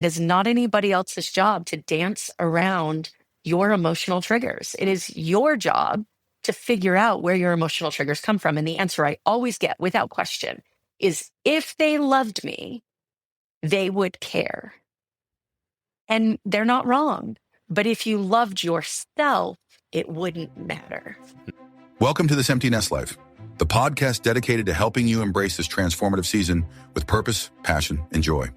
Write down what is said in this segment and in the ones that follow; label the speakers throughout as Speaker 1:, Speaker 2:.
Speaker 1: It is not anybody else's job to dance around your emotional triggers. It is your job to figure out where your emotional triggers come from. And the answer I always get without question is if they loved me, they would care. And they're not wrong. But if you loved yourself, it wouldn't matter.
Speaker 2: Welcome to This Empty Nest Life, the podcast dedicated to helping you embrace this transformative season with purpose, passion, and joy.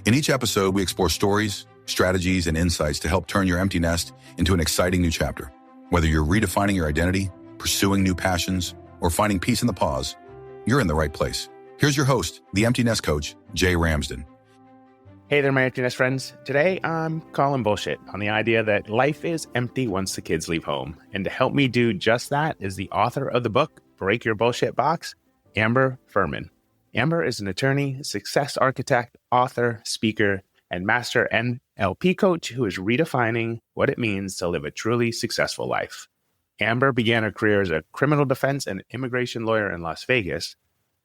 Speaker 2: In each episode, we explore stories, strategies, and insights to help turn your empty nest into an exciting new chapter. Whether you're redefining your identity, pursuing new passions, or finding peace in the pause, you're in the right place. Here's your host, the Empty Nest Coach, Jay Ramsden.
Speaker 3: Hey there, my empty nest friends. Today, I'm calling bullshit on the idea that life is empty once the kids leave home. And to help me do just that is the author of the book, Break Your Bullshit Box, Amber Fuhriman. Amber is an attorney, success architect, author, speaker, and master NLP coach who is redefining what it means to live a truly successful life. Amber began her career as a criminal defense and immigration lawyer in Las Vegas.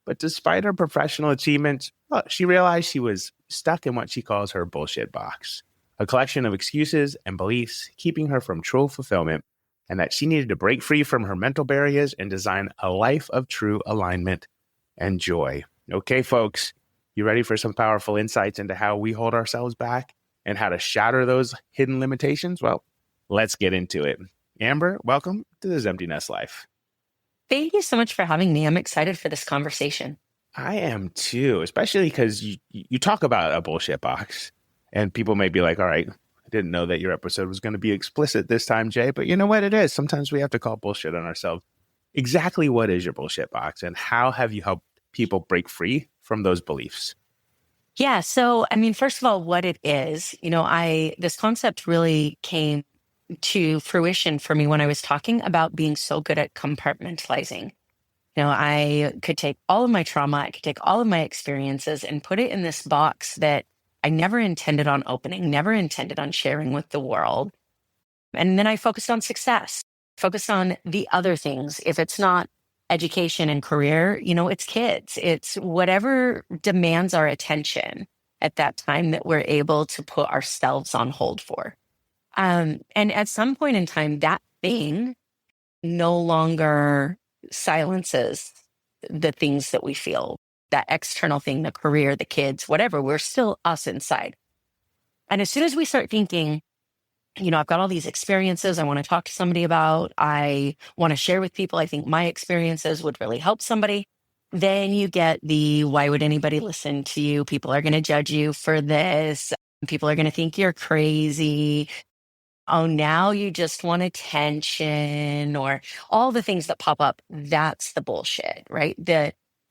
Speaker 3: But despite her professional achievements, she realized she was stuck in what she calls her bullshit box, a collection of excuses and beliefs keeping her from true fulfillment, and that she needed to break free from her mental barriers and design a life of true alignment and joy. Okay, folks, you ready for some powerful insights into how we hold ourselves back and how to shatter those hidden limitations? Well, let's get into it. Amber, welcome to This Empty Nest Life.
Speaker 1: Thank you so much for having me. I'm excited for this conversation.
Speaker 3: I am too, especially because you talk about a bullshit box and people may be like, all right, I didn't know that your episode was going to be explicit this time, Jay, but you know what it is? Sometimes we have to call bullshit on ourselves. Exactly what is your bullshit box and how have you helped people break free from those beliefs?
Speaker 1: Yeah. So, first of all, what it is, this concept really came to fruition for me when I was talking about being so good at compartmentalizing. I could take all of my trauma, I could take all of my experiences and put it in this box that I never intended on opening, never intended on sharing with the world. And then I focused on success, focused on the other things. If it's not education and career, it's kids, it's whatever demands our attention at that time that we're able to put ourselves on hold for. And at some point in time, that thing no longer silences the things that we feel, that external thing, the career, the kids, whatever, we're still us inside. And as soon as we start thinking, I've got all these experiences I want to talk to somebody about, I want to share with people, I think my experiences would really help somebody, then you get the, why would anybody listen to you? People are going to judge you for this. People are going to think you're crazy. Oh, now you just want attention, or all the things that pop up. That's the bullshit, right?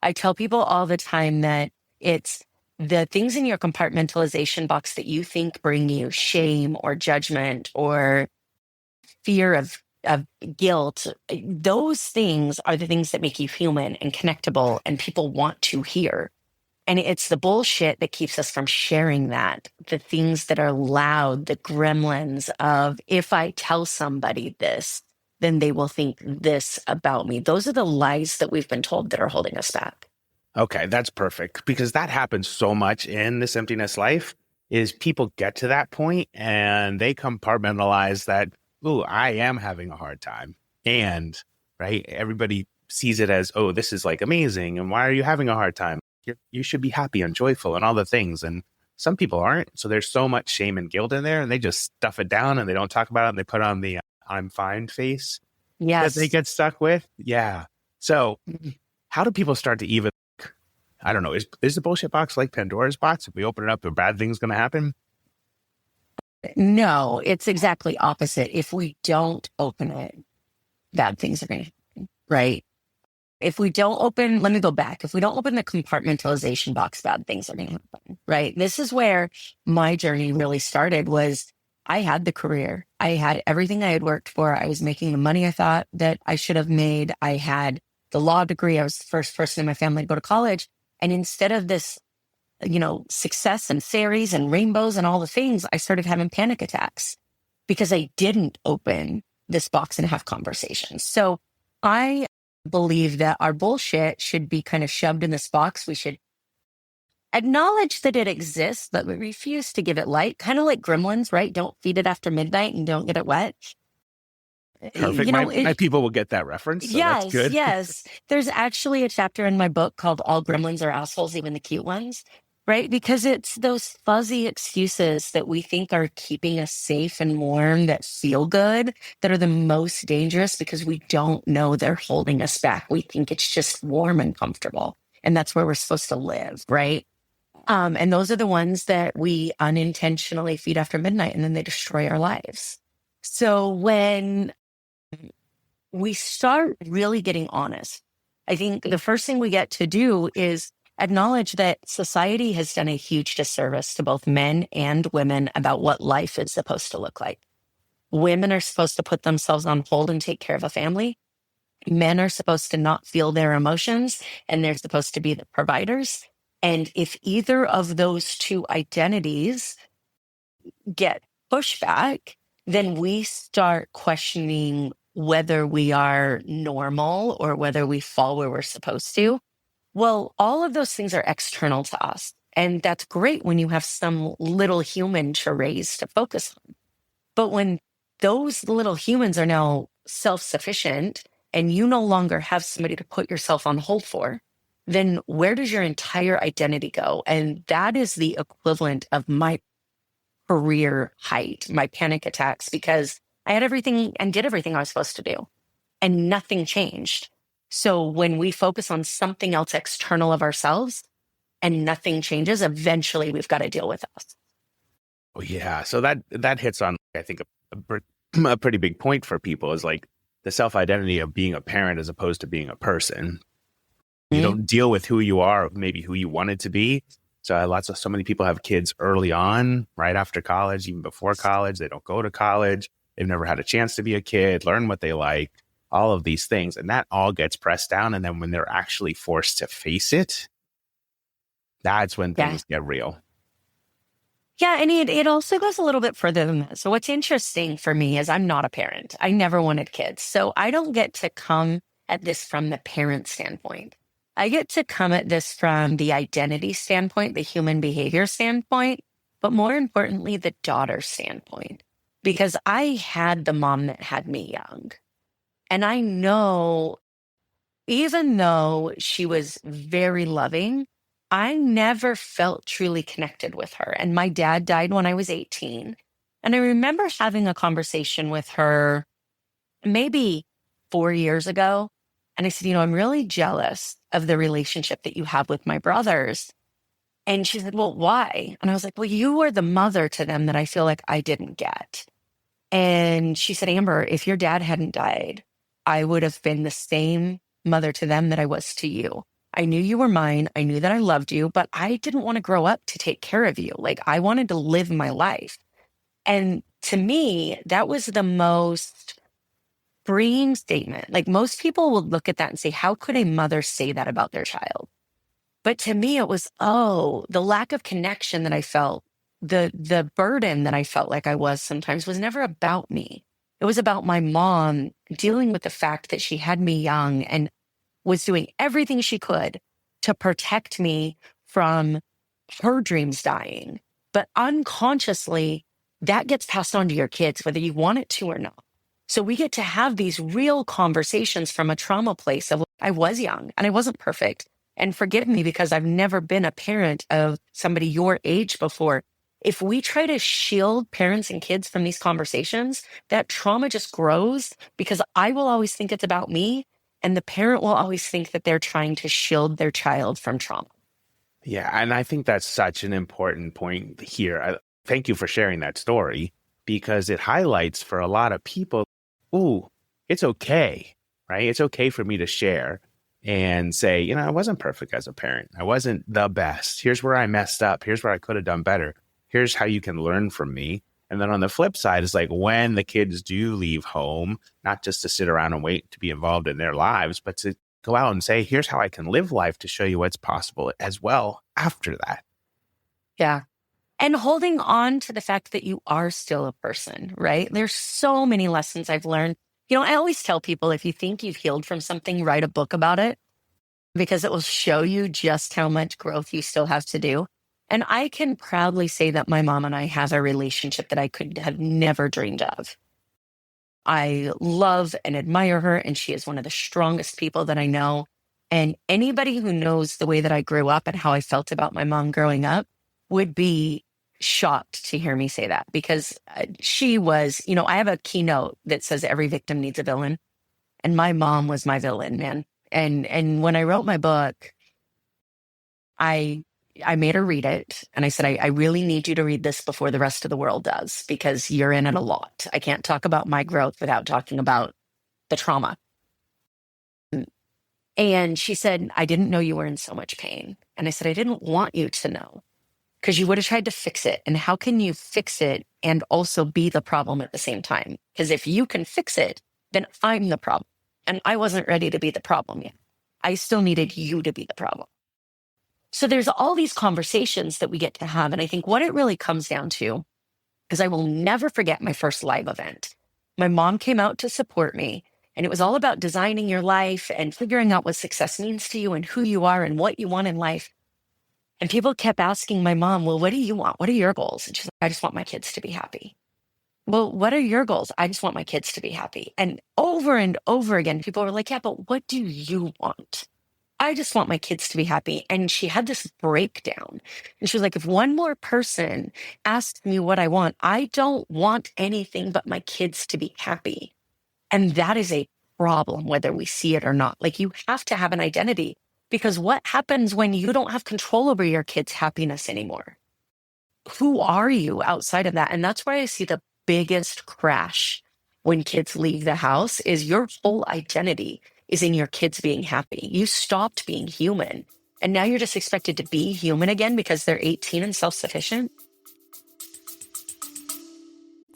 Speaker 1: I tell people all the time that it's the things in your compartmentalization box that you think bring you shame or judgment or fear of guilt. Those things are the things that make you human and connectable and people want to hear. And it's the bullshit that keeps us from sharing that. The things that are loud, the gremlins of, if I tell somebody this, then they will think this about me. Those are the lies that we've been told that are holding us back.
Speaker 3: Okay, that's perfect because that happens so much in this emptiness life is people get to that point and they compartmentalize that, oh, I am having a hard time. And, right, everybody sees it as, oh, this is like amazing. And why are you having a hard time? You should be happy and joyful and all the things. And some people aren't. So there's so much shame and guilt in there and they just stuff it down and they don't talk about it. And they put on the I'm fine face
Speaker 1: Yes.
Speaker 3: that they get stuck with. Yeah. So how do people start to even, I don't know, is the bullshit box like Pandora's box? If we open it up, a bad thing's going to happen?
Speaker 1: No, it's exactly opposite. If we don't open it, bad things are going to happen, right? If we don't open, let me go back. If we don't open the compartmentalization box, bad things are going to happen, right? This is where my journey really started. Was I had the career. I had everything I had worked for. I was making the money I thought that I should have made. I had the law degree. I was the first person in my family to go to college. And instead of this, success and fairies and rainbows and all the things, I started having panic attacks because I didn't open this box and have conversations. So I believe that our bullshit should be kind of shoved in this box. We should acknowledge that it exists, but we refuse to give it light, kind of like gremlins, right? Don't feed it after midnight and don't get it wet.
Speaker 3: Perfect. My people will get that reference, so that's
Speaker 1: Yes,
Speaker 3: good.
Speaker 1: yes. There's actually a chapter in my book called All Gremlins Are Assholes, Even the Cute Ones, right? Because it's those fuzzy excuses that we think are keeping us safe and warm that feel good that are the most dangerous because we don't know they're holding us back. We think it's just warm and comfortable, and that's where we're supposed to live, right? And those are the ones that we unintentionally feed after midnight, and then they destroy our lives. So when we start really getting honest, I think the first thing we get to do is acknowledge that society has done a huge disservice to both men and women about what life is supposed to look like. Women are supposed to put themselves on hold and take care of a family. Men are supposed to not feel their emotions, and they're supposed to be the providers. And if either of those two identities get pushback, then we start questioning whether we are normal or whether we fall where we're supposed to. Well, all of those things are external to us. And that's great when you have some little human to raise to focus on. But when those little humans are now self-sufficient and you no longer have somebody to put yourself on hold for, then where does your entire identity go? And that is the equivalent of my career height, my panic attacks, because I had everything and did everything I was supposed to do and nothing changed. So when we focus on something else external of ourselves and nothing changes, eventually we've got to deal with us.
Speaker 3: Oh, yeah. So that hits on, I think, a pretty big point for people is like the self-identity of being a parent as opposed to being a person. You don't deal with who you are, maybe who you wanted to be. So so many people have kids early on, right after college, even before college. They don't go to college. They've never had a chance to be a kid, learn what they like, all of these things. And that all gets pressed down. And then when they're actually forced to face it, that's when things get real.
Speaker 1: Yeah, and it also goes a little bit further than that. So what's interesting for me is I'm not a parent. I never wanted kids. So I don't get to come at this from the parent standpoint. I get to come at this from the identity standpoint, the human behavior standpoint, but more importantly, the daughter standpoint, because I had the mom that had me young. And I know, even though she was very loving, I never felt truly connected with her. And my dad died when I was 18. And I remember having a conversation with her maybe 4 years ago. And I said, I'm really jealous of the relationship that you have with my brothers. And she said, well, why? And I was like, well, you were the mother to them that I feel like I didn't get. And she said, Amber, if your dad hadn't died, I would have been the same mother to them that I was to you. I knew you were mine. I knew that I loved you, but I didn't want to grow up to take care of you. Like I wanted to live my life. And to me, that was the most freeing statement. Like most people will look at that and say, how could a mother say that about their child? But to me, it was, the lack of connection that I felt, the burden that I felt like I was sometimes was never about me. It was about my mom dealing with the fact that she had me young and was doing everything she could to protect me from her dreams dying. But unconsciously, that gets passed on to your kids, whether you want it to or not. So we get to have these real conversations from a trauma place of I was young and I wasn't perfect. And forgive me because I've never been a parent of somebody your age before. If we try to shield parents and kids from these conversations, that trauma just grows because I will always think it's about me. And the parent will always think that they're trying to shield their child from trauma.
Speaker 3: Yeah. And I think that's such an important point here. Thank you for sharing that story because it highlights for a lot of people, it's okay, right? It's okay for me to share and say, I wasn't perfect as a parent. I wasn't the best. Here's where I messed up. Here's where I could have done better. Here's how you can learn from me. And then on the flip side, it's like when the kids do leave home, not just to sit around and wait to be involved in their lives, but to go out and say, here's how I can live life to show you what's possible as well after that.
Speaker 1: Yeah. And holding on to the fact that you are still a person, right? There's so many lessons I've learned. I always tell people, if you think you've healed from something, write a book about it. because it will show you just how much growth you still have to do. And I can proudly say that my mom and I have a relationship that I could have never dreamed of. I love and admire her, and she is one of the strongest people that I know. And anybody who knows the way that I grew up and how I felt about my mom growing up would be shocked to hear me say that, because she was, I have a keynote that says every victim needs a villain. And my mom was my villain, man. And when I wrote my book, I made her read it. And I said, I really need you to read this before the rest of the world does, because you're in it a lot. I can't talk about my growth without talking about the trauma. And she said, I didn't know you were in so much pain. And I said, I didn't want you to know, because you would have tried to fix it. And how can you fix it and also be the problem at the same time? Because if you can fix it, then I'm the problem. And I wasn't ready to be the problem yet. I still needed you to be the problem. So there's all these conversations that we get to have. And I think what it really comes down to, because I will never forget my first live event. My mom came out to support me, and it was all about designing your life and figuring out what success means to you and who you are and what you want in life. And people kept asking my mom, well, what do you want? What are your goals? And she's like, I just want my kids to be happy. Well, what are your goals? I just want my kids to be happy. And over again, people were like, yeah, but what do you want? I just want my kids to be happy. And she had this breakdown. And she was like, if one more person asks me what I want, I don't want anything but my kids to be happy. And that is a problem, whether we see it or not. Like, you have to have an identity, because what happens when you don't have control over your kids' happiness anymore? Who are you outside of that? And that's why I see the biggest crash when kids leave the house is your whole identity is in your kids being happy. You stopped being human, and now you're just expected to be human again because they're 18 and self-sufficient.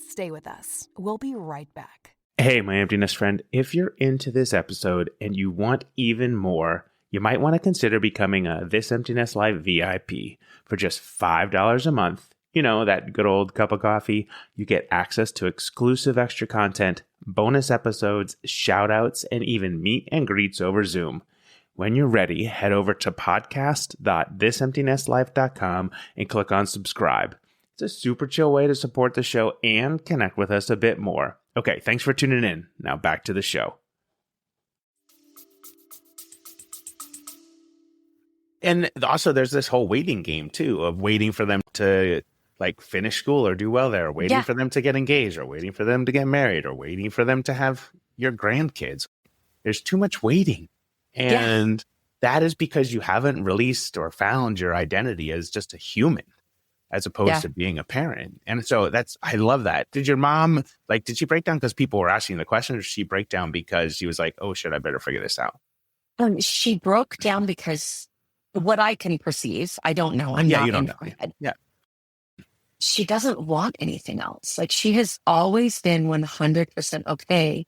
Speaker 4: Stay with us. We'll be right back.
Speaker 3: Hey, my emptiness friend, if you're into this episode and you want even more, you might want to consider becoming a This Emptiness Life VIP for just $5 a month. You know, that good old cup of coffee. You get access to exclusive extra content, bonus episodes, shout outs, and even meet and greets over Zoom. When you're ready, head over to podcast.thisemptinesslife.com and click on subscribe. It's a super chill way to support the show and connect with us a bit more. Okay, thanks for tuning in. Now back to the show. And also there's this whole waiting game too, of waiting for them to like finish school or do well there, waiting for them to get engaged, or waiting for them to get married, or waiting for them to have your grandkids. There's too much waiting. And that is because you haven't released or found your identity as just a human, as opposed to being a parent. And so I love that. Did your mom, did she break down because people were asking the question, or did she break down because she was like, oh shit, I better figure this out?
Speaker 1: She broke down because what I can perceive, I don't know. I'm not in her head.
Speaker 3: Yeah.
Speaker 1: She doesn't want anything else. Like, she has always been 100% okay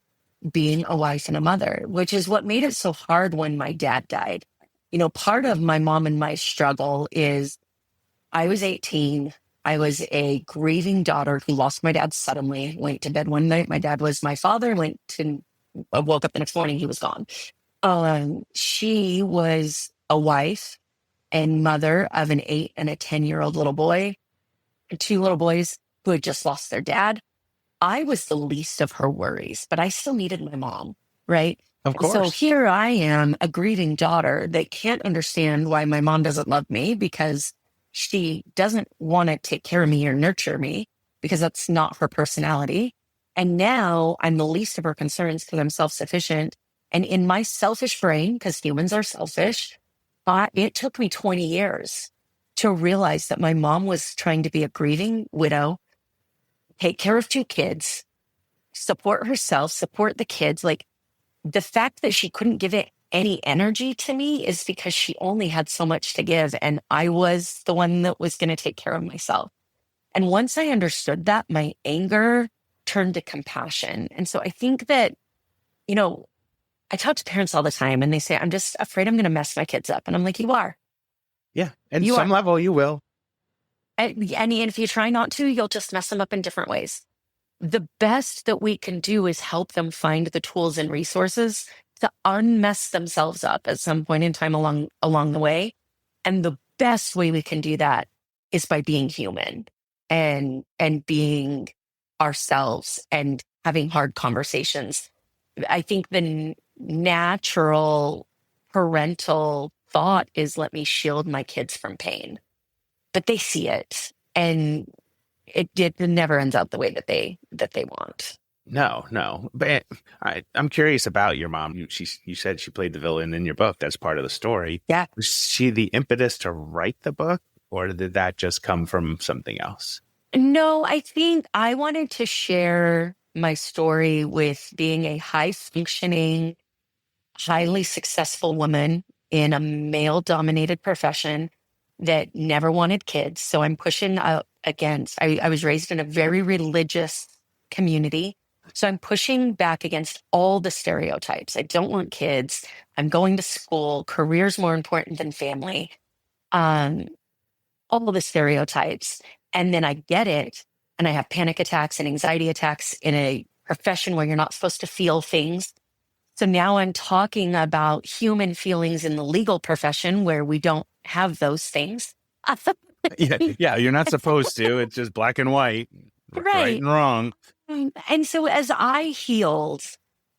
Speaker 1: being a wife and a mother, which is what made it so hard when my dad died. You know, part of my mom and my struggle is I was 18. I was a grieving daughter who lost my dad suddenly, went to bed one night. My dad was my father, woke up the next morning, he was gone. She was a wife and mother of an 8 and a 10-year-old little boy, 2 little boys who had just lost their dad. I was the least of her worries, but I still needed my mom, right?
Speaker 3: Of course.
Speaker 1: So here I am, a grieving daughter that can't understand why my mom doesn't love me, because she doesn't want to take care of me or nurture me, because that's not her personality. And now I'm the least of her concerns because I'm self-sufficient. And in my selfish brain, because humans are selfish, it took me 20 years to realize that my mom was trying to be a grieving widow, take care of 2 kids, support herself, support the kids. Like, the fact that she couldn't give it any energy to me is because she only had so much to give. And I was the one that was going to take care of myself. And once I understood that, my anger turned to compassion. And so I think that, I talk to parents all the time and they say, I'm just afraid I'm going to mess my kids up. And I'm like, you are.
Speaker 3: Yeah. And some level you will.
Speaker 1: And if you try not to, you'll just mess them up in different ways. The best that we can do is help them find the tools and resources to unmess themselves up at some point in time along the way. And the best way we can do that is by being human and being ourselves and having hard conversations. I think the natural parental thought is, let me shield my kids from pain, but they see it, and it never ends out the way that they want.
Speaker 3: No. But I'm curious about your mom. You said she played the villain in your book. That's part of the story.
Speaker 1: Yeah.
Speaker 3: Was she the impetus to write the book, or did that just come from something else?
Speaker 1: No, I think I wanted to share my story with being a high functioning, highly successful woman in a male dominated profession that never wanted kids. So I'm pushing up against, I was raised in a very religious community. So I'm pushing back against all the stereotypes. I don't want kids. I'm going to school. Career's more important than family. All the stereotypes. And then I get it. And I have panic attacks and anxiety attacks in a profession where you're not supposed to feel things. So now I'm talking about human feelings in the legal profession where we don't have those things.
Speaker 3: Yeah, you're not supposed to. It's just black and white, right and wrong.
Speaker 1: And so as I healed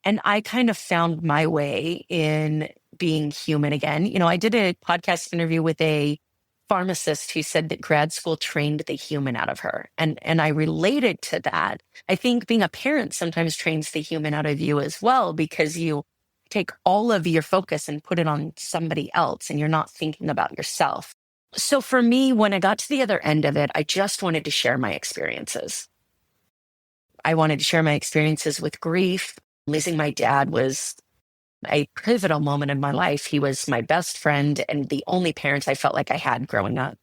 Speaker 1: and I kind of found my way in being human again, I did a podcast interview with a pharmacist who said that grad school trained the human out of her. And I related to that. I think being a parent sometimes trains the human out of you as well, because you take all of your focus and put it on somebody else and you're not thinking about yourself. So for me, when I got to the other end of it, I just wanted to share my experiences. I wanted to share my experiences with grief. Losing my dad was a pivotal moment in my life. He was my best friend and the only parent I felt like I had growing up,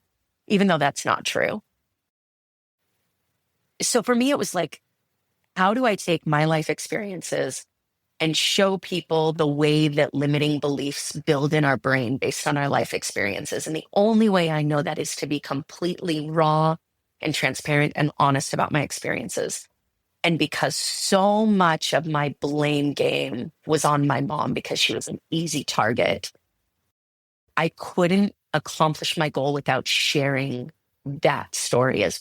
Speaker 1: even though that's not true. So for me, it was like, how do I take my life experiences and show people the way that limiting beliefs build in our brain based on our life experiences? And the only way I know that is to be completely raw and transparent and honest about my experiences. And because so much of my blame game was on my mom because she was an easy target, I couldn't accomplish my goal without sharing that story as.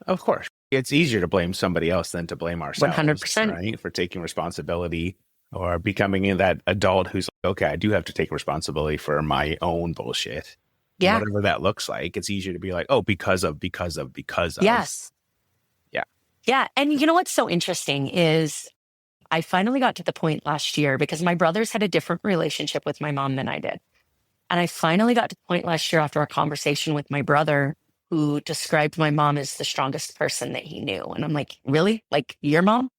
Speaker 3: Of course. It's easier to blame somebody else than to blame ourselves.
Speaker 1: 100%.
Speaker 3: Right? For taking responsibility or becoming that adult who's like, okay, I do have to take responsibility for my own bullshit.
Speaker 1: Yeah.
Speaker 3: Whatever that looks like. It's easier to be like, oh, because of.
Speaker 1: Yes.
Speaker 3: Yeah.
Speaker 1: Yeah. And you know what's so interesting is I finally got to the point last year because my brothers had a different relationship with my mom than I did. And I finally got to the point last year after a conversation with my brother who described my mom as the strongest person that he knew. And I'm like, really? Like your mom?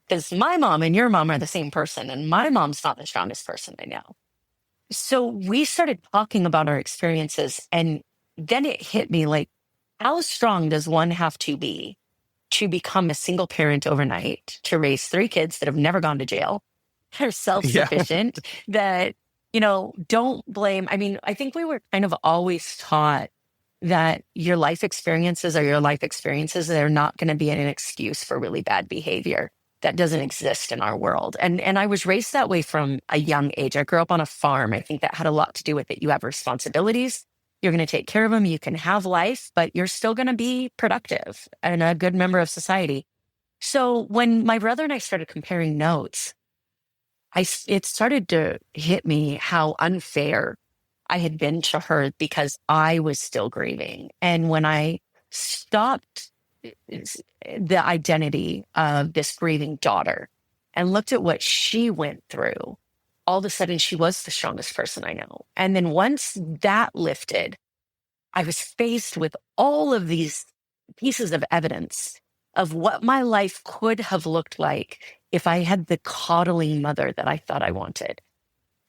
Speaker 1: Because my mom and your mom are the same person. And my mom's not the strongest person I know. So we started talking about our experiences. And then it hit me like, how strong does one have to be to become a single parent overnight, to raise 3 kids that have never gone to jail, are self-sufficient, that, don't blame. I mean, I think we were kind of always taught that your life experiences are your life experiences. They're not going to be an excuse for really bad behavior. That doesn't exist in our world. And I was raised that way from a young age. I grew up on a farm. I think that had a lot to do with it. You have responsibilities. You're going to take care of them. You can have life, but you're still going to be productive and a good member of society. So when my brother and I started comparing notes, it started to hit me how unfair I had been to her because I was still grieving. And when I stopped the identity of this grieving daughter and looked at what she went through, all of a sudden she was the strongest person I know. And then once that lifted, I was faced with all of these pieces of evidence of what my life could have looked like if I had the coddling mother that I thought I wanted.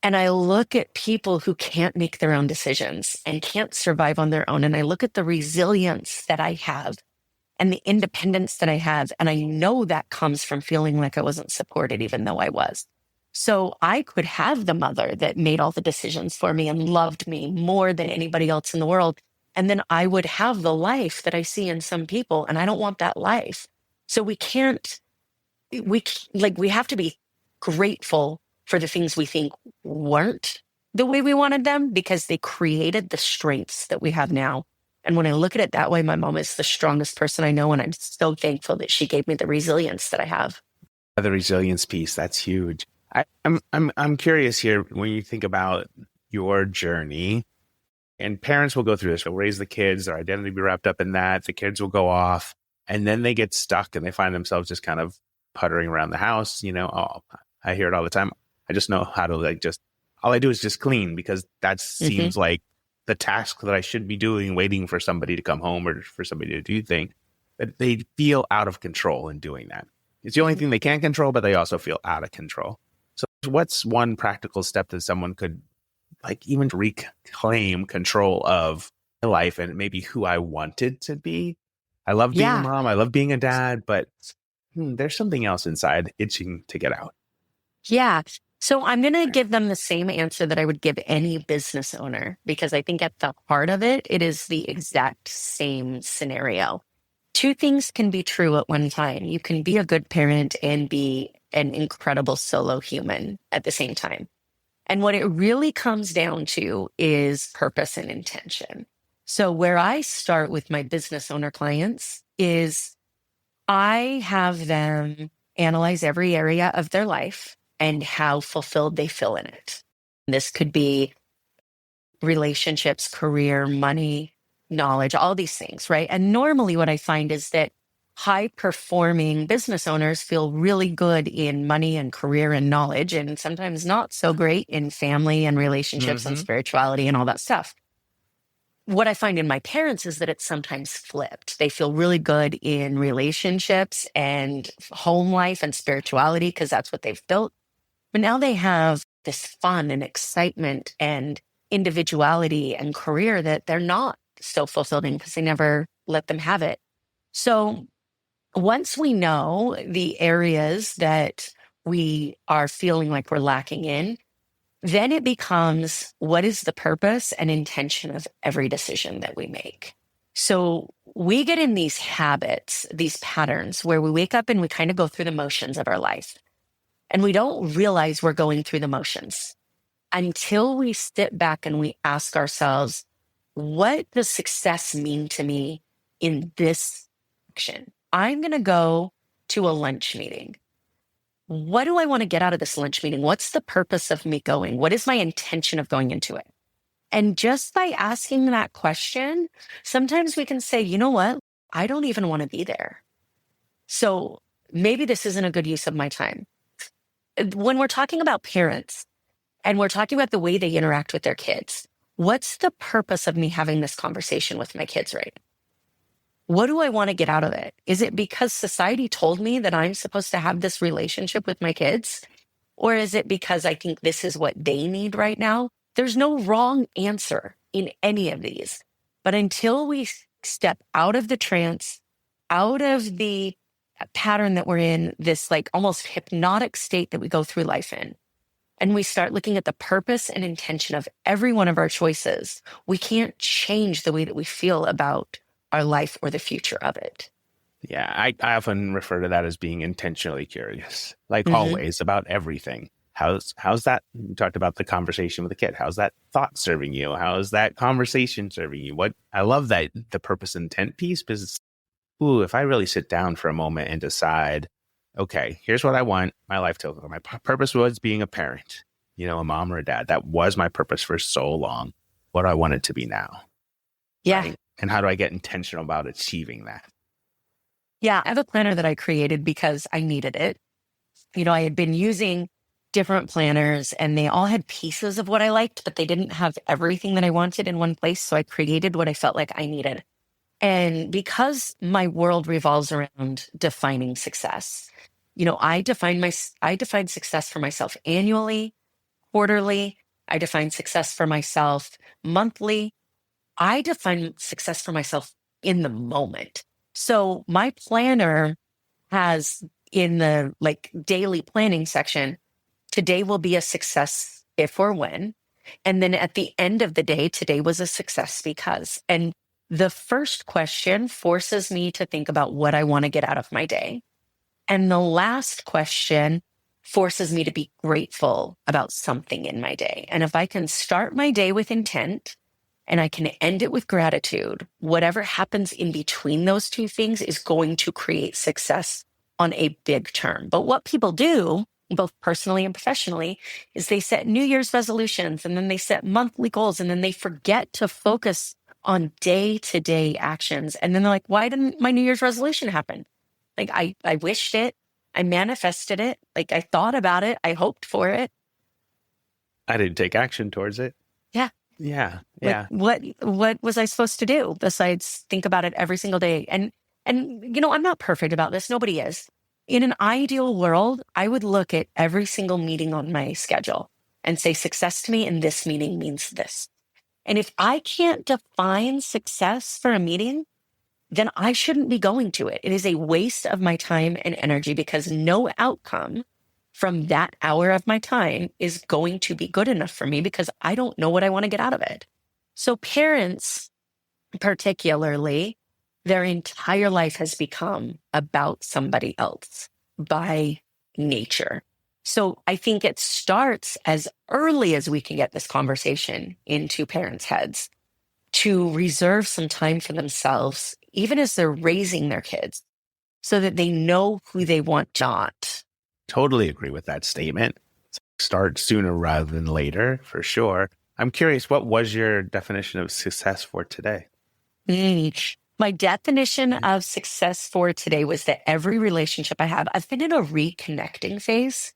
Speaker 1: And I look at people who can't make their own decisions and can't survive on their own. And I look at the resilience that I have and the independence that I have. And I know that comes from feeling like I wasn't supported, even though I was. So I could have the mother that made all the decisions for me and loved me more than anybody else in the world. And then I would have the life that I see in some people. And I don't want that life. So we have to be grateful for the things we think weren't the way we wanted them, because they created the strengths that we have now. And when I look at it that way, my mom is the strongest person I know. And I'm so thankful that she gave me the resilience that I have.
Speaker 3: The resilience piece, that's huge. I'm curious here, when you think about your journey, and parents will go through this, they'll raise the kids, their identity will be wrapped up in that, the kids will go off, and then they get stuck and they find themselves just kind of puttering around the house. I hear it all the time. I just know how to all I do is just clean, because that seems like the task that I should be doing, waiting for somebody to come home or for somebody to do things. But they feel out of control in doing that. It's the only thing they can control, but they also feel out of control. So what's one practical step that someone could even reclaim control of my life and maybe who I wanted to be? I love being a mom. I love being a dad, but there's something else inside itching to get out.
Speaker 1: Yeah. So I'm going to give them the same answer that I would give any business owner, because I think at the heart of it, it is the exact same scenario. Two things can be true at one time. You can be a good parent and be an incredible solo human at the same time. And what it really comes down to is purpose and intention. So where I start with my business owner clients is I have them analyze every area of their life and how fulfilled they feel in it. This could be relationships, career, money, knowledge, all these things, right? And normally what I find is that high-performing business owners feel really good in money and career and knowledge, and sometimes not so great in family and relationships and spirituality and all that stuff. What I find in my parents is that it's sometimes flipped. They feel really good in relationships and home life and spirituality because that's what they've built. But now they have this fun and excitement and individuality and career that they're not so fulfilled in because they never let them have it. So once we know the areas that we are feeling like we're lacking in, then it becomes, what is the purpose and intention of every decision that we make? So we get in these habits, these patterns where we wake up and we kind of go through the motions of our life. And we don't realize we're going through the motions until we sit back and we ask ourselves, what does success mean to me in this action? I'm going to go to a lunch meeting. What do I want to get out of this lunch meeting? What's the purpose of me going? What is my intention of going into it? And just by asking that question, sometimes we can say, you know what? I don't even want to be there. So maybe this isn't a good use of my time. When we're talking about parents and we're talking about the way they interact with their kids, what's the purpose of me having this conversation with my kids right now? What do I want to get out of it? Is it because society told me that I'm supposed to have this relationship with my kids? Or is it because I think this is what they need right now? There's no wrong answer in any of these. But until we step out of the trance, out of the pattern that we're in, this almost hypnotic state that we go through life in, and we start looking at the purpose and intention of every one of our choices, we can't change the way that we feel about our life or the future of it.
Speaker 3: Yeah, I often refer to that as being intentionally curious, always, about everything. How's that? You talked about the conversation with the kid. How's that thought serving you? How's that conversation serving you? I love that, the purpose intent piece, because if I really sit down for a moment and decide, okay, here's what I want my life to look like. My purpose was being a parent, a mom or a dad. That was my purpose for so long. What do I want it to be now?
Speaker 1: Yeah.
Speaker 3: Right? And how do I get intentional about achieving that?
Speaker 1: Yeah, I have a planner that I created because I needed it. I had been using different planners and they all had pieces of what I liked, but they didn't have everything that I wanted in one place. So I created what I felt like I needed. And because my world revolves around defining success, I define success for myself annually, quarterly. I define success for myself monthly. I define success for myself in the moment. So my planner has in the daily planning section, today will be a success if or when. And then at the end of the day, today was a success because. And the first question forces me to think about what I want to get out of my day. And the last question forces me to be grateful about something in my day. And if I can start my day with intent and I can end it with gratitude, whatever happens in between those two things is going to create success on a big term. But what people do, both personally and professionally, is they set New Year's resolutions and then they set monthly goals and then they forget to focus on day-to-day actions. And then they're like, why didn't my New Year's resolution happen? Like I wished it, I manifested it, like I thought about it, I hoped for it.
Speaker 3: I didn't take action towards it.
Speaker 1: Yeah.
Speaker 3: Yeah.
Speaker 1: Like, what was I supposed to do besides think about it every single day? And I'm not perfect about this. Nobody is. In an ideal world, I would look at every single meeting on my schedule and say success to me in this meeting means this. And if I can't define success for a meeting, then I shouldn't be going to it. It is a waste of my time and energy because no outcome from that hour of my time is going to be good enough for me because I don't know what I want to get out of it. So parents, particularly, their entire life has become about somebody else by nature. So I think it starts as early as we can get this conversation into parents' heads to reserve some time for themselves, even as they're raising their kids, so that they know who they want not.
Speaker 3: Totally agree with that statement. Start sooner rather than later, for sure. I'm curious, what was your definition of success for today?
Speaker 1: My definition of success for today was that every relationship I have, I've been in a reconnecting phase.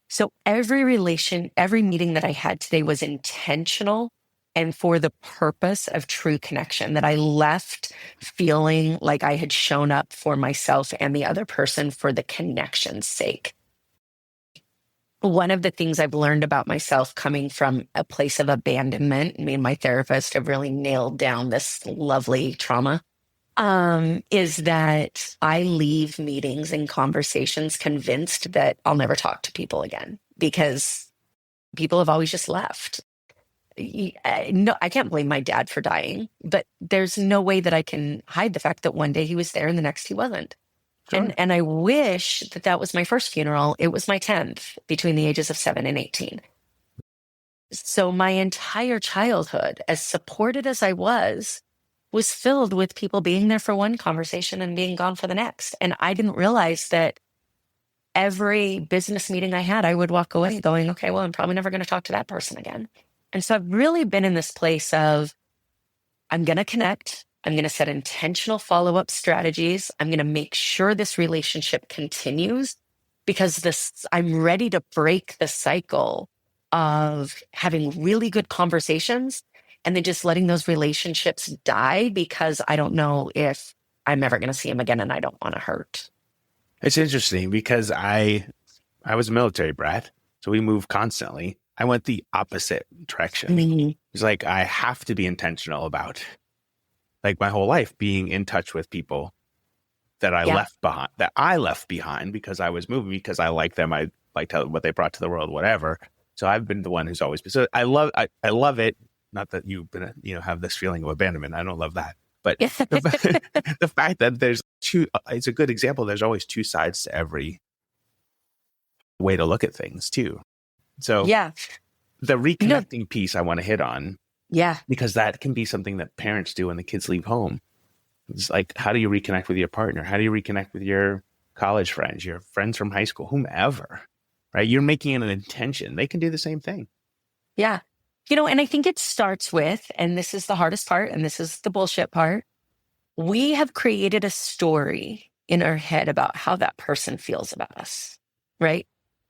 Speaker 1: So every meeting that I had today was intentional and for the purpose of true connection, that I left feeling like I had shown up for myself and the other person for the connection's sake. One of the things I've learned about myself coming from a place of abandonment, me and my therapist have really nailed down this lovely trauma, is that I leave meetings and conversations convinced that I'll never talk to people again because people have always just left. No, I can't blame my dad for dying, but there's no way that I can hide the fact that one day he was there and the next he wasn't. Sure. And I wish that was my first funeral. It was my 10th between the ages of 7 and 18. So my entire childhood, as supported as I was filled with people being there for one conversation and being gone for the next. And I didn't realize that every business meeting I had, I would walk away going, okay, well, I'm probably never going to talk to that person again. And so I've really been in this place of, I'm going to connect. I'm going to set intentional follow-up strategies. I'm going to make sure this relationship continues because I'm ready to break the cycle of having really good conversations and then just letting those relationships die because I don't know if I'm ever going to see them again and I don't want to hurt.
Speaker 3: It's interesting because I was a military brat, so we moved constantly. I went the opposite direction. Mm-hmm. It's like I have to be intentional about, like, my whole life being in touch with people that I left behind because I was moving, because I like them. I liked what they brought to the world, whatever. So I've been the one who's always been. So I love it. Not that you've been, have this feeling of abandonment. I don't love that. But the fact that there's it's a good example. There's always two sides to every way to look at things too. So yeah, the reconnecting piece I want to hit on.
Speaker 1: Yeah.
Speaker 3: Because that can be something that parents do when the kids leave home. It's like, how do you reconnect with your partner? How do you reconnect with your college friends, your friends from high school, whomever, right? You're making it an intention. They can do the same thing.
Speaker 1: Yeah. And I think it starts with, and this is the hardest part, and this is the bullshit part, we have created a story in our head about how that person feels about us, right?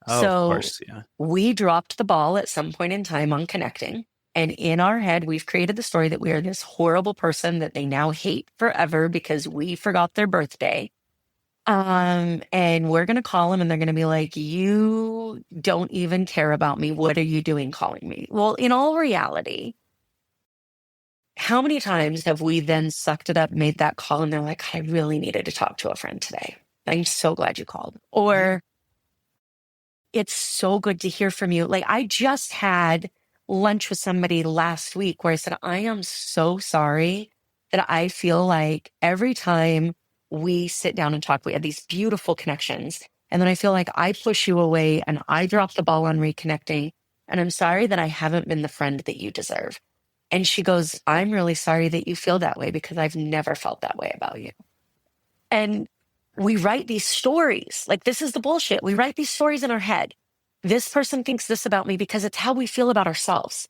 Speaker 3: Oh,
Speaker 1: so
Speaker 3: of course, yeah.
Speaker 1: We dropped the ball at some point in time on connecting. And in our head, we've created the story that we are this horrible person that they now hate forever because we forgot their birthday. And we're going to call them and they're going to be like, you don't even care about me. What are you doing calling me? Well, in all reality, how many times have we then sucked it up, made that call, and they're like, I really needed to talk to a friend today. I'm so glad you called. Or it's so good to hear from you. Like, I just had lunch with somebody last week where I said, I am so sorry that I feel like every time we sit down and talk, we have these beautiful connections. And then I feel like I push you away and I drop the ball on reconnecting. And I'm sorry that I haven't been the friend that you deserve. And she goes, I'm really sorry that you feel that way because I've never felt that way about you. And we write these stories. Like, this is the bullshit. We write these stories in our head. This person thinks this about me because it's how we feel about ourselves.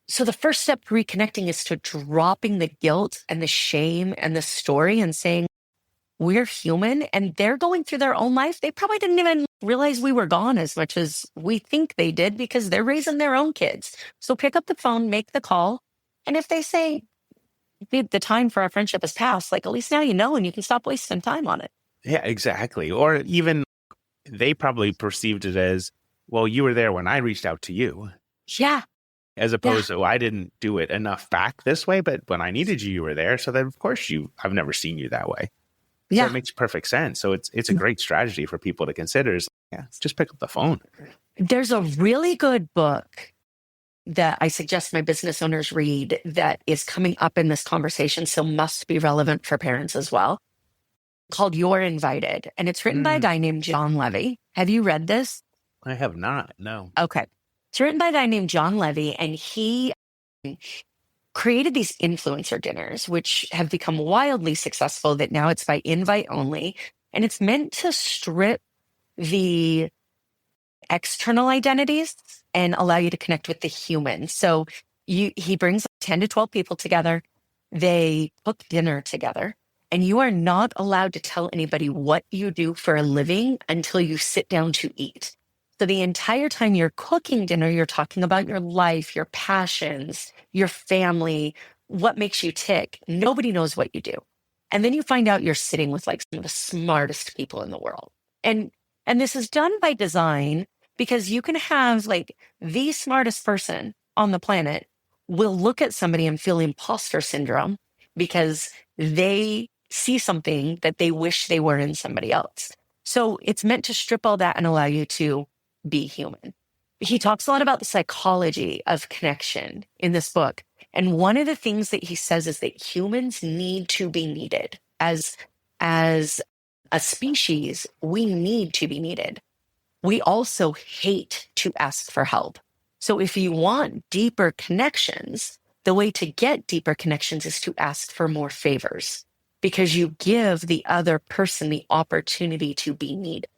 Speaker 1: So the first step to reconnecting is to dropping the guilt and the shame and the story and saying, we're human and they're going through their own life. They probably didn't even realize we were gone as much as we think they did because they're raising their own kids. So pick up the phone, make the call. And if they say the time for our friendship has passed, like, at least now you know and you can stop wasting time on it.
Speaker 3: Yeah, exactly. Or even they probably perceived it as, well, you were there when I reached out to you.
Speaker 1: Yeah.
Speaker 3: As opposed to, I didn't do it enough back this way, but when I needed you, you were there. So then, of course, I've never seen you that way.
Speaker 1: Yeah.
Speaker 3: So it makes perfect sense. So it's a great strategy for people to consider is, just pick up the phone.
Speaker 1: There's a really good book that I suggest my business owners read that is coming up in this conversation, so must be relevant for parents as well, called You're Invited. And it's written by a guy named John Levy. Have you read this?
Speaker 3: I have not, no.
Speaker 1: Okay. It's written by a guy named John Levy, and he created these influencer dinners, which have become wildly successful, that now it's by invite only. And it's meant to strip the external identities and allow you to connect with the human. So he brings 10 to 12 people together. They cook dinner together, and you are not allowed to tell anybody what you do for a living until you sit down to eat. So the entire time you're cooking dinner, you're talking about your life, your passions, your family, what makes you tick. Nobody knows what you do. And then you find out you're sitting with like some of the smartest people in the world. And this is done by design because you can have like the smartest person on the planet will look at somebody and feel imposter syndrome because they see something that they wish they were in somebody else. So it's meant to strip all that and allow you to be human. He talks a lot about the psychology of connection in this book. And one of the things that he says is that humans need to be needed. As a species, we need to be needed. We also hate to ask for help. So if you want deeper connections, the way to get deeper connections is to ask for more favors because you give the other person the opportunity to be needed.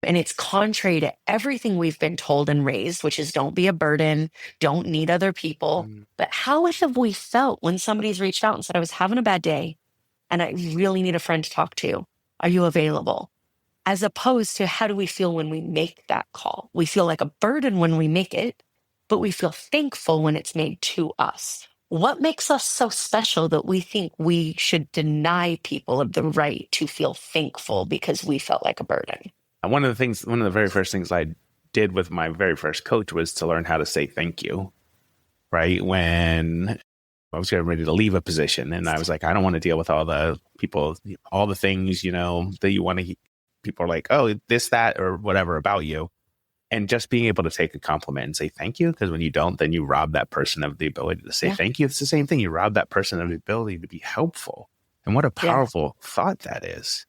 Speaker 1: And it's contrary to everything we've been told and raised, which is don't be a burden, don't need other people. But how have we felt when somebody's reached out and said, I was having a bad day and I really need a friend to talk to? Are you available? As opposed to how do we feel when we make that call? We feel like a burden when we make it, but we feel thankful when it's made to us. What makes us so special that we think we should deny people of the right to feel thankful because we felt like a burden?
Speaker 3: One of the very first things I did with my very first coach was to learn how to say thank you, right? When I was getting ready to leave a position and I was like, I don't want to deal with all the people, all the things, that you want to, people are like, oh, this, that, or whatever about you. And just being able to take a compliment and say thank you, because when you don't, then you rob that person of the ability to say thank you. It's the same thing. You rob that person of the ability to be helpful. And what a powerful thought that is.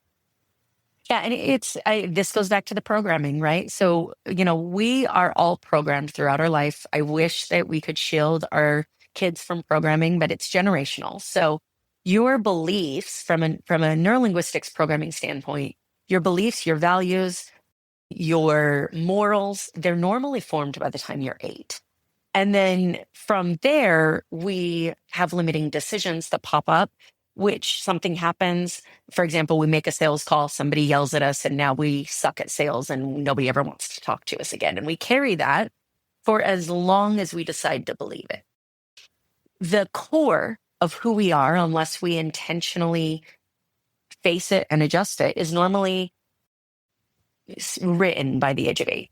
Speaker 1: Yeah, and this goes back to the programming, right? So, we are all programmed throughout our life. I wish that we could shield our kids from programming, but it's generational. So your beliefs from a neurolinguistics programming standpoint, your beliefs, your values, your morals, they're normally formed by the time you're 8. And then from there, we have limiting decisions that pop up, which something happens. For example, we make a sales call, somebody yells at us, and now we suck at sales and nobody ever wants to talk to us again. And we carry that for as long as we decide to believe it. The core of who we are, unless we intentionally face it and adjust it, is normally written by the age of 8.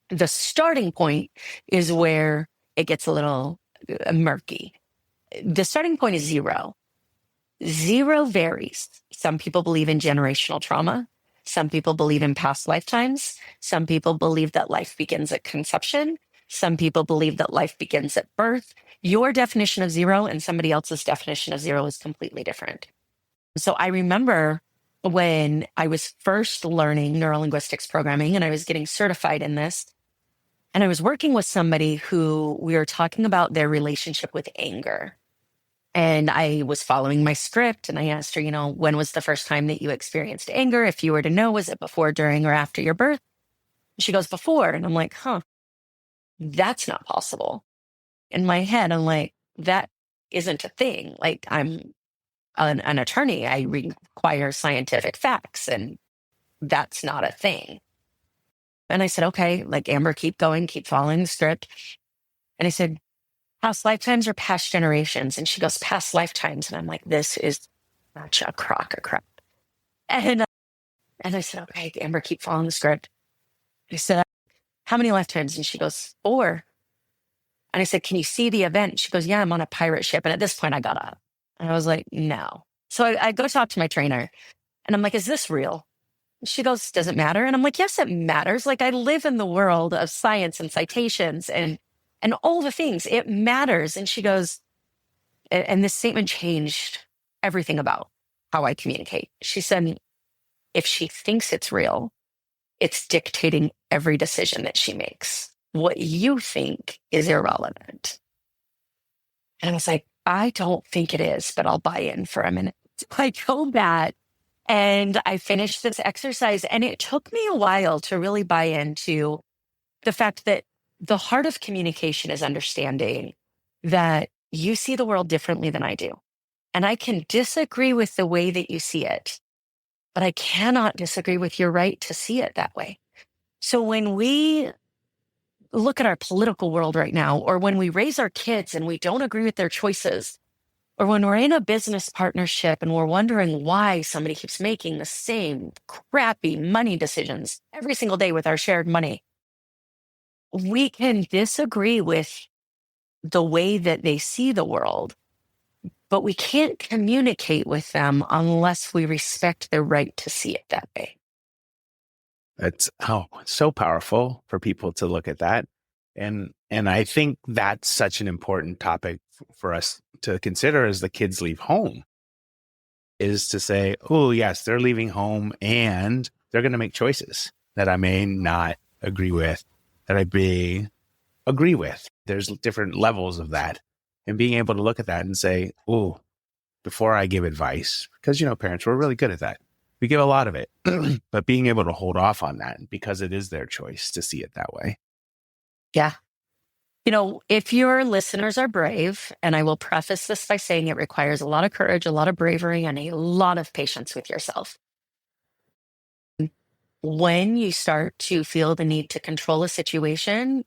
Speaker 1: The starting point is where it gets a little murky. The starting point is 0. 0 varies. Some people believe in generational trauma. Some people believe in past lifetimes. Some people believe that life begins at conception. Some people believe that life begins at birth. Your definition of 0 and somebody else's definition of 0 is completely different. So I remember when I was first learning neurolinguistics programming and I was getting certified in this. And I was working with somebody who we were talking about their relationship with anger. And I was following my script and I asked her, when was the first time that you experienced anger? If you were to know, was it before, during, or after your birth? She goes, before. And I'm like, that's not possible. In my head, I'm like, that isn't a thing. Like, I'm an attorney. I require scientific facts, and that's not a thing. And I said, okay, like, Amber, keep going, keep following the script. And I said, past lifetimes or past generations? And she goes, past lifetimes. And I'm like, this is such a crock of crap. And I said, okay, Amber, keep following the script. I said, how many lifetimes? And she goes, 4. And I said, can you see the event? She goes, yeah, I'm on a pirate ship. And at this point I got up and I was like, no. So I go talk to my trainer and I'm like, is this real? She goes, does it matter? And I'm like, yes, it matters. Like, I live in the world of science and citations and all the things. It matters. And she goes, and this statement changed everything about how I communicate. She said, if she thinks it's real, it's dictating every decision that she makes. What you think is irrelevant. And I was like, I don't think it is, but I'll buy in for a minute. So I go back and I finished this exercise, and it took me a while to really buy into the fact that the heart of communication is understanding that you see the world differently than I do. And I can disagree with the way that you see it, but I cannot disagree with your right to see it that way. So when we look at our political world right now, or when we raise our kids and we don't agree with their choices, or when we're in a business partnership and we're wondering why somebody keeps making the same crappy money decisions every single day with our shared money, we can disagree with the way that they see the world, but we can't communicate with them unless we respect their right to see it that way.
Speaker 3: It's so powerful for people to look at that. And I think that's such an important topic for us to consider as the kids leave home, is to say, oh, yes, they're leaving home and they're going to make choices that I may not agree with, that I may agree with. There's different levels of that. And being able to look at that and say, oh, before I give advice, because, parents, we're really good at that. We give a lot of it, but being able to hold off on that because it is their choice to see it that way.
Speaker 1: Yeah. If your listeners are brave, and I will preface this by saying it requires a lot of courage, a lot of bravery, and a lot of patience with yourself. When you start to feel the need to control a situation,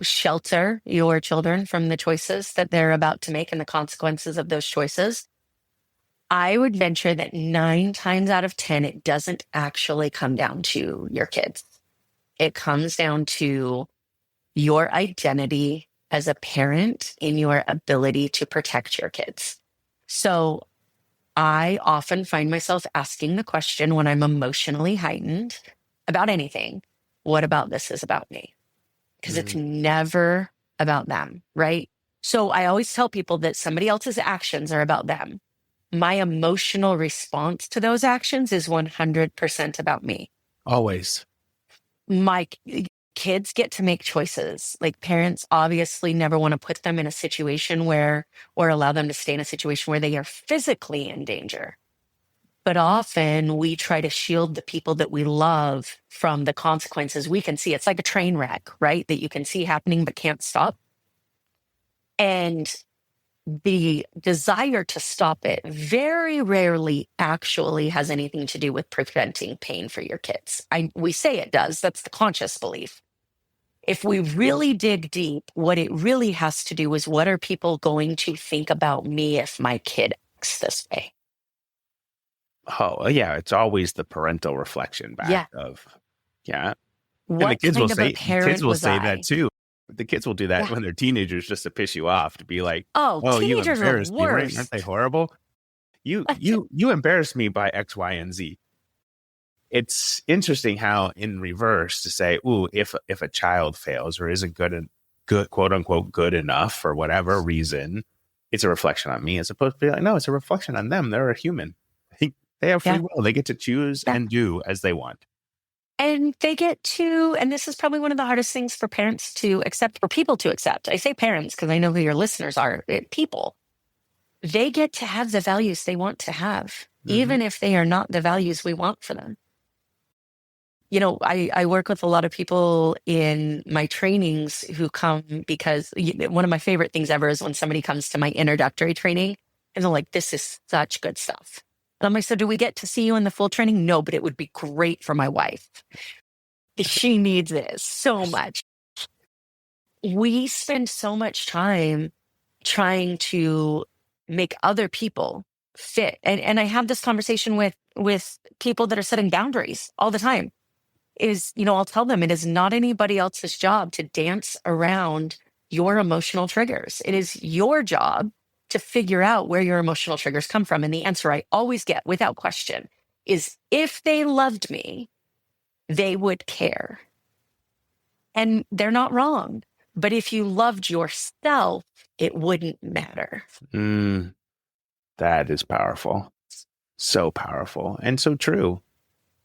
Speaker 1: shelter your children from the choices that they're about to make and the consequences of those choices, I would venture that 9 times out of 10, it doesn't actually come down to your kids. It comes down to your identity as a parent in your ability to protect your kids. So I often find myself asking the question when I'm emotionally heightened about anything, what about this is about me? Because it's never about them, right? So I always tell people that somebody else's actions are about them. My emotional response to those actions is 100% about me.
Speaker 3: Always.
Speaker 1: My kids get to make choices. Like, parents obviously never want to put them in a situation where, or allow them to stay in a situation where they are physically in danger. But often we try to shield the people that we love from the consequences we can see. It's like a train wreck, right? That you can see happening but can't stop. And the desire to stop it very rarely actually has anything to do with preventing pain for your kids. We say it does. That's the conscious belief. If we really dig deep, what it really has to do is, what are people going to think about me if my kid acts this way?
Speaker 3: Oh, yeah. It's always the parental reflection back of, yeah.
Speaker 1: What
Speaker 3: and the kids
Speaker 1: kind
Speaker 3: will
Speaker 1: of
Speaker 3: say,
Speaker 1: a parent
Speaker 3: kids will
Speaker 1: was
Speaker 3: say
Speaker 1: I?
Speaker 3: that too. The kids will do that when they're teenagers just to piss you off, to be like,
Speaker 1: oh,
Speaker 3: you
Speaker 1: teenagers are
Speaker 3: embarrassed me, right?
Speaker 1: worse.
Speaker 3: Aren't they horrible? You embarrassed me by X, Y, and Z. It's interesting how in reverse to say, ooh, if a child fails or isn't good, quote unquote, good enough for whatever reason, it's a reflection on me, as opposed to be like, no, it's a reflection on them. They're a human. They have free
Speaker 1: Yeah.
Speaker 3: will. They get to choose
Speaker 1: Yeah.
Speaker 3: and do as they want.
Speaker 1: And they get to, and this is probably one of the hardest things for parents to accept, or people to accept. I say parents because I know who your listeners are, people. They get to have the values they want to have, even if they are not the values we want for them. You know, I work with a lot of people in my trainings who come because one of my favorite things ever is when somebody comes to my introductory training and they're like, this is such good stuff. And I'm like, so do we get to see you in the full training? No, but it would be great for my wife. She needs this so much. We spend so much time trying to make other people fit. And I have this conversation with people that are setting boundaries all the time. I'll tell them it is not anybody else's job to dance around your emotional triggers. It is your job to figure out where your emotional triggers come from. And the answer I always get without question is if they loved me, they would care. And they're not wrong. But if you loved yourself, it wouldn't matter.
Speaker 3: That is powerful. So powerful and so true,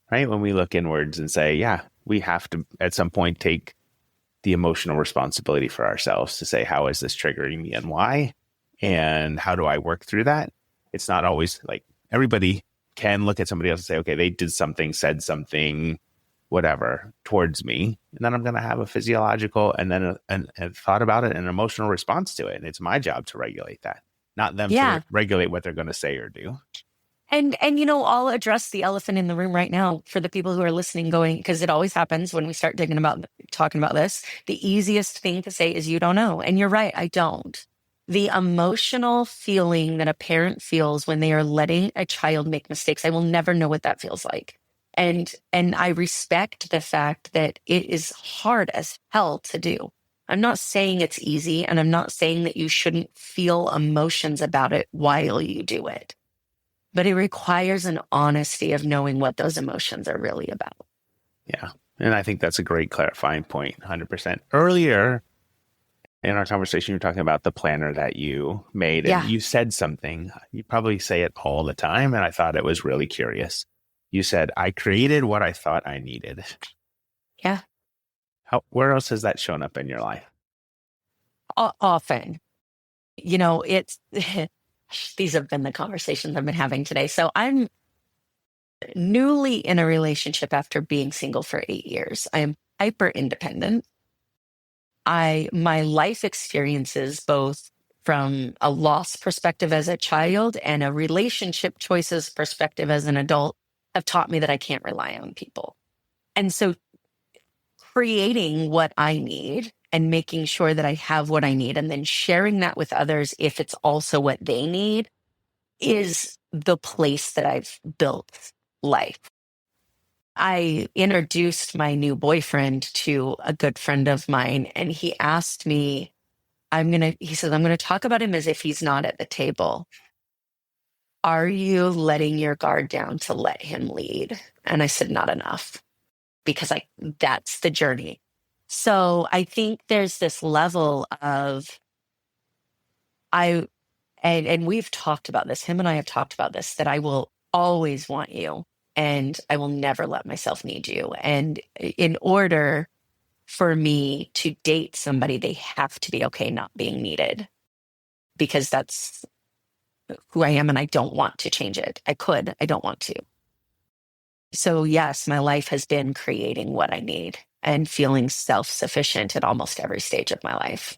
Speaker 3: right? When we look inwards and say, yeah, we have to at some point take the emotional responsibility for ourselves to say, how is this triggering me and why? And how do I work through that? It's not always like everybody can look at somebody else and say, okay, they did something, said something, whatever towards me. And then I'm going to have a physiological and then a thought about it and an emotional response to it. And it's my job to regulate that, not them to regulate what they're going to say or do.
Speaker 1: And I'll address the elephant in the room right now for the people who are listening going, because it always happens when we start talking about this. The easiest thing to say is you don't know. And you're right, I don't. The emotional feeling that a parent feels when they are letting a child make mistakes, I will never know what that feels like. And I respect the fact that it is hard as hell to do. I'm not saying it's easy, and I'm not saying that you shouldn't feel emotions about it while you do it. But it requires an honesty of knowing what those emotions are really about.
Speaker 3: Yeah. And I think that's a great clarifying point, 100%. Earlier in our conversation, you were talking about the planner that you made, and you said something. You probably say it all the time, and I thought it was really curious. You said, I created what I thought I needed.
Speaker 1: Yeah.
Speaker 3: Where else has that shown up in your life?
Speaker 1: Often. It's these have been the conversations I've been having today. So I'm newly in a relationship after being single for 8 years. I am hyper independent. My life experiences, both from a loss perspective as a child and a relationship choices perspective as an adult, have taught me that I can't rely on people. And so creating what I need and making sure that I have what I need and then sharing that with others if it's also what they need is the place that I've built life. I introduced my new boyfriend to a good friend of mine, and he asked me, he says, I'm going to talk about him as if he's not at the table. Are you letting your guard down to let him lead? And I said, not enough, because that's the journey. So I think there's this level of, and we've talked about this, him and I have talked about this, that I will always want you and I will never let myself need you. And in order for me to date somebody, they have to be okay not being needed, because that's who I am and I don't want to change it. I don't want to. So yes, my life has been creating what I need and feeling self-sufficient at almost every stage of my life.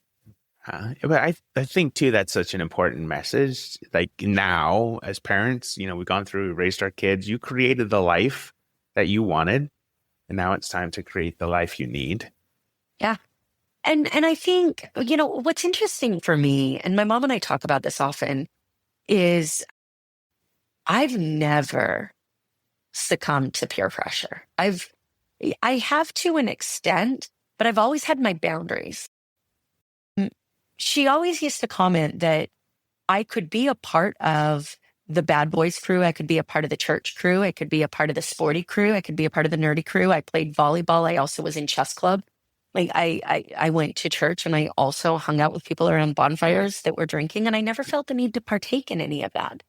Speaker 3: But I think too, that's such an important message. Like now as parents, we've gone through, we raised our kids, you created the life that you wanted. And now it's time to create the life you need.
Speaker 1: Yeah. And I think, what's interesting for me, and my mom and I talk about this often, is I've never succumbed to peer pressure. I have to an extent, but I've always had my boundaries. She always used to comment that I could be a part of the bad boys crew. I could be a part of the church crew. I could be a part of the sporty crew. I could be a part of the nerdy crew. I played volleyball. I also was in chess club. Like I went to church and I also hung out with people around bonfires that were drinking, and I never felt the need to partake in any of that.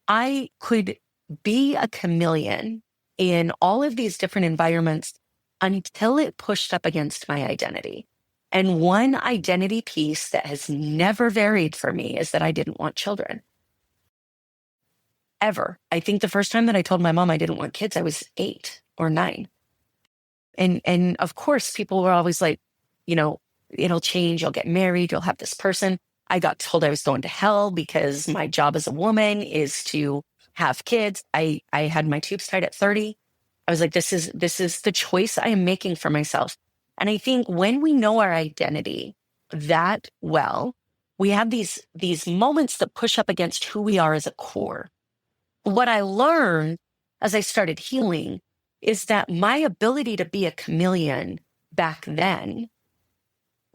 Speaker 1: I could be a chameleon in all of these different environments until it pushed up against my identity. And one identity piece that has never varied for me is that I didn't want children. Ever. I think the first time that I told my mom I didn't want kids, I was 8 or 9. And of course, people were always like, it'll change. You'll get married. You'll have this person. I got told I was going to hell because my job as a woman is to have kids. I had my tubes tied at 30. I was like, this is the choice I am making for myself. And I think when we know our identity that well, we have these moments that push up against who we are as a core. What I learned as I started healing is that my ability to be a chameleon back then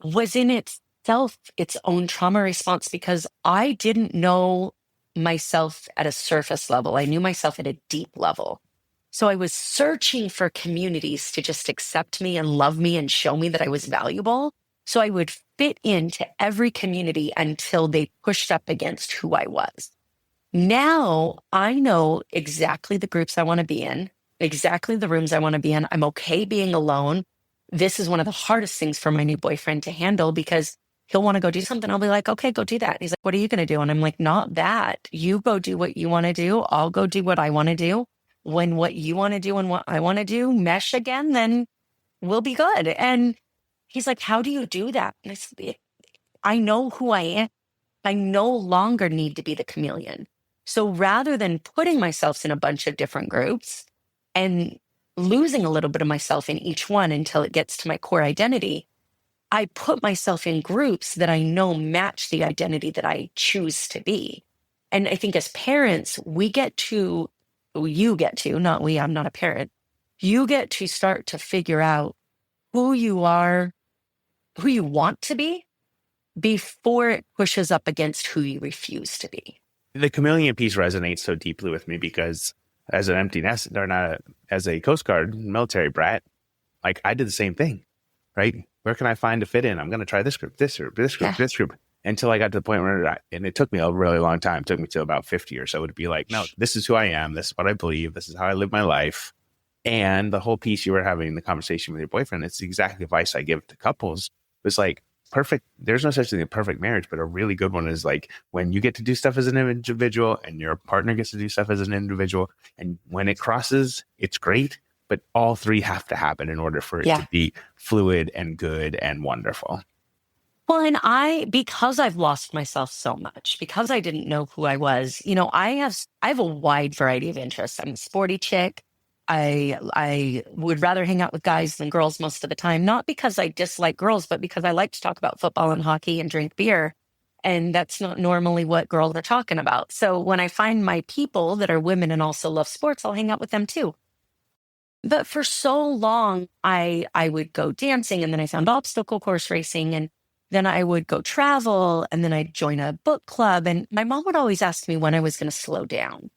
Speaker 1: was in itself its own trauma response, because I didn't know myself at a surface level. I knew myself at a deep level. So I was searching for communities to just accept me and love me and show me that I was valuable. So I would fit into every community until they pushed up against who I was. Now I know exactly the groups I want to be in, exactly the rooms I want to be in. I'm okay being alone. This is one of the hardest things for my new boyfriend to handle, because he'll want to go do something. I'll be like, okay, go do that. And he's like, what are you going to do? And I'm like, not that. You go do what you want to do. I'll go do what I want to do. When what you want to do and what I want to do mesh again, then we'll be good. And he's like, how do you do that? And I said, I know who I am. I no longer need to be the chameleon. So rather than putting myself in a bunch of different groups and losing a little bit of myself in each one until it gets to my core identity, I put myself in groups that I know match the identity that I choose to be. And I think as parents, you get to, not we, I'm not a parent, you get to start to figure out who you are, who you want to be, before it pushes up against who you refuse to be.
Speaker 3: The chameleon piece resonates so deeply with me because as an empty nest, or not, as a Coast Guard military brat, like I did the same thing, right? Where can I find to fit in? I'm going to try this group, this group, this group, this group, until I got to the point where, and it took me a really long time. It took me to about 50 or so to be like, no, this is who I am. This is what I believe. This is how I live my life. And the whole piece you were having the conversation with your boyfriend, it's the exact advice I give to couples. It's like, perfect. There's no such thing as a perfect marriage, but a really good one is like when you get to do stuff as an individual and your partner gets to do stuff as an individual. And when it crosses, it's great, but all three have to happen in order for it to be fluid and good and wonderful.
Speaker 1: Well, and because I've lost myself so much, because I didn't know who I was, I have a wide variety of interests. I'm a sporty chick. I would rather hang out with guys than girls most of the time, not because I dislike girls, but because I like to talk about football and hockey and drink beer. And that's not normally what girls are talking about. So when I find my people that are women and also love sports, I'll hang out with them too. But for so long, I would go dancing, and then I found obstacle course racing, and then I would go travel, and then I'd join a book club. And my mom would always ask me when I was going to slow down.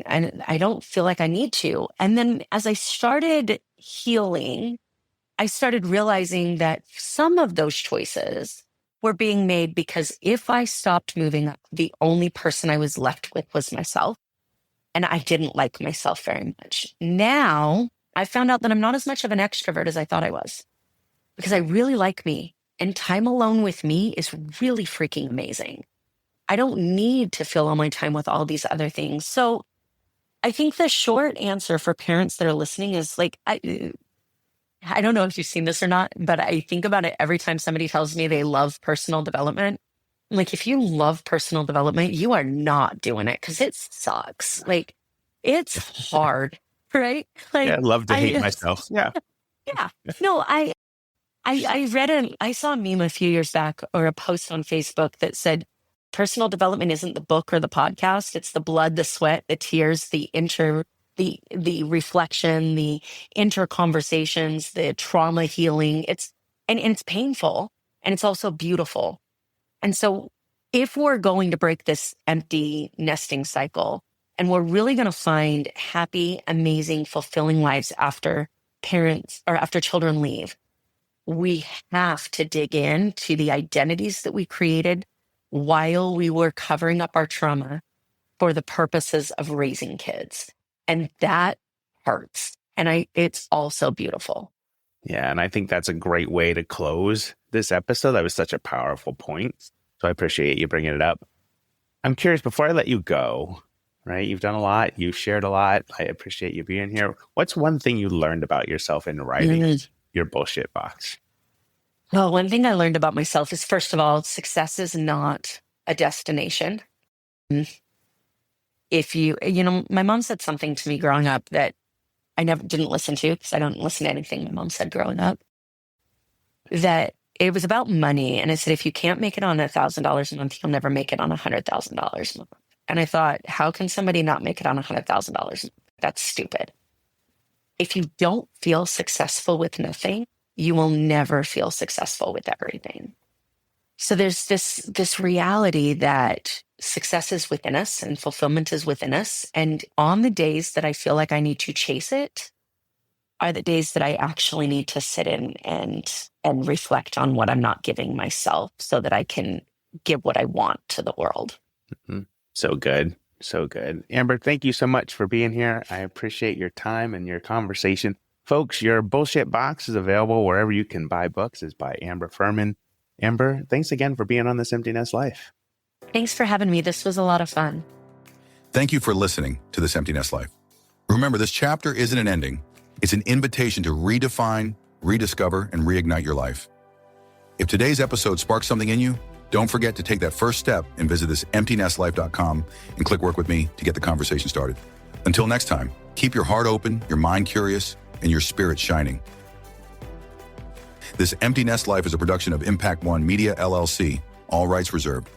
Speaker 1: And I don't feel like I need to. And then as I started healing, I started realizing that some of those choices were being made because if I stopped moving up, the only person I was left with was myself. And I didn't like myself very much. Now I found out that I'm not as much of an extrovert as I thought I was, because I really like me. And time alone with me is really freaking amazing. I don't need to fill all my time with all these other things. So I think the short answer for parents that are listening is like, I don't know if you've seen this or not, but I think about it every time somebody tells me they love personal development. I'm like, if you love personal development, you are not doing it because it sucks. Like, it's hard, right? Like,
Speaker 3: I love to hate myself. Yeah.
Speaker 1: Yeah. No, I I saw a meme a few years back, or a post on Facebook that said, personal development isn't the book or the podcast. It's the blood, the sweat, the tears, the reflection, the inter conversations, the trauma healing. It's painful, and it's also beautiful. And so if we're going to break this empty nesting cycle, and we're really going to find happy, amazing, fulfilling lives after parents or after children leave, we have to dig into the identities that we created while we were covering up our trauma, for the purposes of raising kids. And that hurts. And it's also beautiful.
Speaker 3: Yeah, and I think that's a great way to close this episode. That was such a powerful point. So I appreciate you bringing it up. I'm curious, before I let you go, right? You've done a lot. You've shared a lot. I appreciate you being here. What's one thing you learned about yourself in writing your bullshit box?
Speaker 1: Well, one thing I learned about myself is, first of all, success is not a destination. If my mom said something to me growing up that I didn't listen to, because I don't listen to anything my mom said growing up, that it was about money. And it said, if you can't make it on $1,000 a month, you'll never make it on $100,000 a month. And I thought, how can somebody not make it on $100,000? That's stupid. If you don't feel successful with nothing, you will never feel successful with everything. So there's this reality that success is within us and fulfillment is within us. And on the days that I feel like I need to chase it are the days that I actually need to sit in and reflect on what I'm not giving myself so that I can give what I want to the world.
Speaker 3: Mm-hmm. So good. So good. Amber, thank you so much for being here. I appreciate your time and your conversation. Folks, your bullshit box is available wherever you can buy books. It's by Amber Fuhriman. Amber, thanks again for being on This Empty Nest Life.
Speaker 1: Thanks for having me. This was a lot of fun.
Speaker 2: Thank you for listening to This Empty Nest Life. Remember, this chapter isn't an ending. It's an invitation to redefine, rediscover, and reignite your life. If today's episode sparked something in you, don't forget to take that first step and visit thisemptynestlife.com and click work with me to get the conversation started. Until next time, keep your heart open, your mind curious, and your spirit shining. This Empty Nest Life is a production of Impact One Media, LLC. All rights reserved.